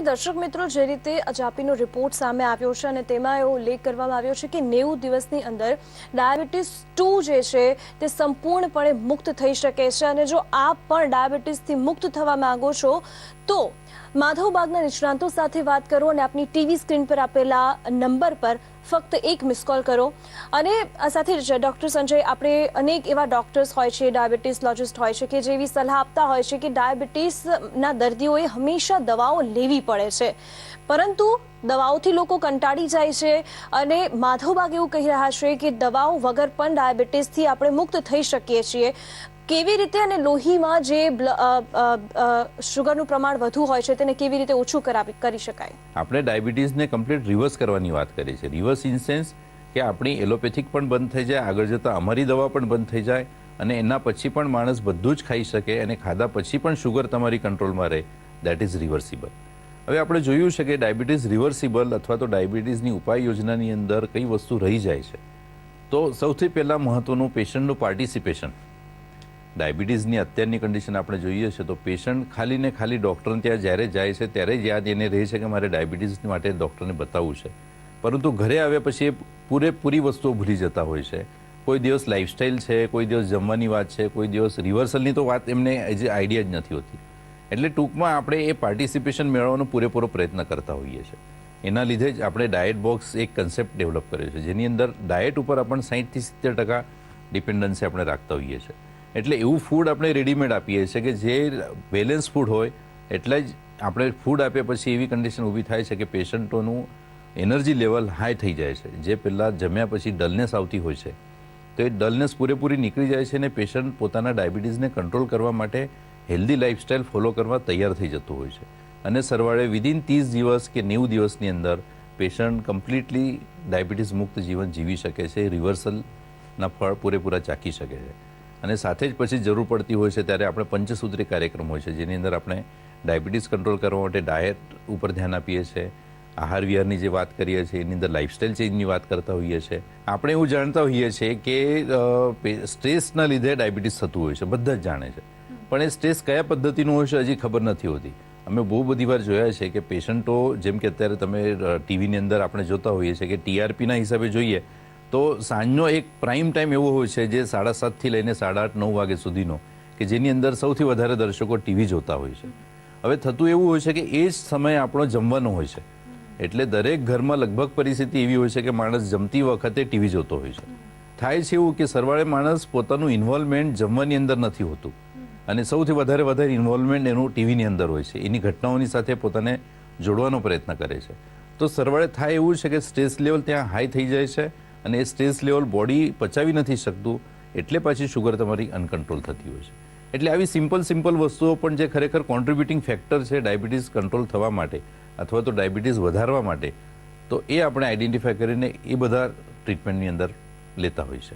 દર્શક મિત્રો, જે રીતે અજાપીનો રિપોર્ટ સામે આવ્યો છે અને તેમાં એવો ઉલ્લેખ કરવામાં આવ્યો છે કે 90 દિવસની અંદર ડાયાબિટીસ 2 જે છે તે સંપૂર્ણપણે મુક્ત થઈ શકે છે અને જો આપ પણ ડાયાબિટીસથી મુક્ત થવા માંગો છો તો માધવબાગના નિષ્ણાંતો સાથે વાત કરો અને આપની ટીવી સ્ક્રીન પર આપેલા નંબર પર ફક્ત એક મિસ કોલ કરો. અને સાથે જ ડૉક્ટર સંજય, આપણે અનેક એવા ડૉક્ટર્સ હોય છે, ડાયાબિટીસલોજિસ્ટ હોય છે કે જે એવી સલાહ આપતા હોય છે કે ડાયાબિટીસના દર્દીઓએ હંમેશા દવાઓ લેવી પડે છે, પરંતુ દવાઓથી લોકો કંટાળી જાય છે અને માધવબાગ એવું કહી રહ્યા છે કે દવાઓ વગર પણ ડાયાબિટીસથી આપણે મુક્ત થઈ શકીએ છીએ. કેવી રીતે અને લોહીમાં જે શુગરનું પ્રમાણ વધુ હોય છે તેને કેવી રીતે ઓછું કરી શકાય? આપણે ડાયાબિટીસને કમ્પ્લીટ રિવર્સ કરવાની વાત કરીએ છીએ. રિવર્સ ઇન સેન્સ કે આપણી એલોપેથિક પણ બંધ થઈ જાય, આગળ જતાં અમારી દવા પણ બંધ થઈ જાય અને એના પછી પણ માણસ બધું જ ખાઈ શકે અને ખાધા પછી પણ શુગર તમારી કંટ્રોલમાં રહે. That is reversible. હવે આપણે જોયું છે કે ડાયાબિટીસ રિવર્સિબલ અથવા તો ડાયાબિટીસની ઉપાય યોજનાની અંદર કઈ વસ્તુ રહી જાય છે. તો સૌથી પહેલાં મહત્વનું પેશન્ટનું પાર્ટિસિપેશન. ડાયાબિટીસની અત્યારની કન્ડિશન આપણે જોઈએ છે તો પેશન્ટ ખાલી ને ખાલી ડૉક્ટરને ત્યાં જ્યારે જાય છે ત્યારે જ યાદ એને રહે છે કે મારે ડાયાબિટીસ માટે ડૉક્ટરને બતાવવું છે, પરંતુ ઘરે આવ્યા પછી એ પૂરેપૂરી વસ્તુઓ ભૂલી જતા હોય છે. કોઈ દિવસ લાઇફસ્ટાઇલ છે, કોઈ દિવસ જમવાની વાત છે, કોઈ દિવસ રિવર્સલની તો વાત એમને જે આઈડિયા જ નથી હોતી. એટલે ટૂંકમાં આપણે એ પાર્ટિસિપેશન મેળવવાનો પૂરેપૂરો પ્રયત્ન કરતા હોઈએ છીએ. એના લીધે જ આપણે ડાયટ બોક્સ એક કન્સેપ્ટ ડેવલપ કર્યો છે, જેની અંદર ડાયટ ઉપર આપણે 60-70% ડિપેન્ડન્સી આપણે રાખતા હોઈએ છીએ. એટલે એવું ફૂડ આપણે રેડીમેડ આપીએ છીએ કે જે બેલેન્સ ફૂડ હોય, એટલે જ આપણે ફૂડ આપ્યા પછી એવી કન્ડિશન ઊભી થાય છે કે પેશન્ટોનું એનર્જી લેવલ હાઈ થઈ જાય છે. જે પહેલાં જમ્યા પછી ડલનેસ આવતી હોય છે તો એ ડલનેસ પૂરેપૂરી નીકળી જાય છે અને પેશન્ટ પોતાના ડાયાબિટીસને કંટ્રોલ કરવા માટે હેલ્ધી લાઇફસ્ટાઇલ ફોલો કરવા તૈયાર થઈ જતું હોય છે. અને સરવાળે વિધિન 30 દિવસ કે 90 દિવસની અંદર પેશન્ટ કમ્પ્લીટલી ડાયાબિટીસ મુક્ત જીવન જીવી શકે છે, રિવર્સલના ફળ પૂરેપૂરા ચાખી શકે છે. અને સાથે જ પછી જરૂર પડતી હોય છે ત્યારે આપણે પંચસૂત્રી કાર્યક્રમ હોય છે, જેની અંદર આપણે ડાયાબિટીસ કંટ્રોલ કરવા માટે ડાયટ ઉપર ધ્યાન આપીએ છીએ, આહાર વિહારની જે વાત કરીએ છીએ એની અંદર લાઇફસ્ટાઇલ ચેન્જની વાત કરતા હોઈએ છીએ. આપણે એવું જાણતા હોઈએ છીએ કે સ્ટ્રેસના લીધે ડાયાબિટીસ થતું હોય છે, બધા જ જાણે છે, પણ એ સ્ટ્રેસ કયા પદ્ધતિનું હોય છે હજી ખબર નથી હોતી. અમે બહુ બધી વાર જોયા છે કે પેશન્ટો, જેમ કે અત્યારે તમે ટીવીની અંદર આપણે જોતા હોઈએ છીએ કે ટીઆરપીના હિસાબે જોઈએ તો સાંજનો એક પ્રાઇમ ટાઈમ એવો હોય છે જે 7:30થી લઈને 8:30-9 વાગ્યા સુધીનો, કે જેની અંદર સૌથી વધારે દર્શકો ટીવી જોતા હોય છે. હવે થતું એવું હોય છે કે એ જ સમય આપણો જમવાનો હોય છે, એટલે દરેક ઘરમાં લગભગ પરિસ્થિતિ એવી હોય છે કે માણસ જમતી વખતે ટીવી જોતો હોય છે. થાય છે એવું કે સરવાળે માણસ પોતાનું ઇન્વોલ્વમેન્ટ જમવાની અંદર નથી હોતું અને સૌથી વધારે ઇન્વોલ્વમેન્ટ એનું ટીવીની અંદર હોય છે, એની ઘટનાઓની સાથે પોતાને જોડવાનો પ્રયત્ન કરે છે. તો સરવાળે થાય એવું છે કે સ્ટ્રેસ લેવલ ત્યાં હાઈ થઈ જાય છે અને એ સ્ટ્રેસ લેવલ બોડી પચાવી નથી શકતું, એટલે પાછી શુગર તમારી અનકન્ટ્રોલ થતી હોય છે. એટલે આવી સિમ્પલ વસ્તુઓ પણ જે ખરેખર કોન્ટ્રીબ્યુટિંગ ફેક્ટર છે ડાયાબિટીસ કંટ્રોલ થવા માટે અથવા તો ડાયાબિટીસ વધારવા માટે, તો એ આપણે આઈડેન્ટિફાય કરીને એ બધા ટ્રીટમેન્ટની અંદર લેતા હોય છે.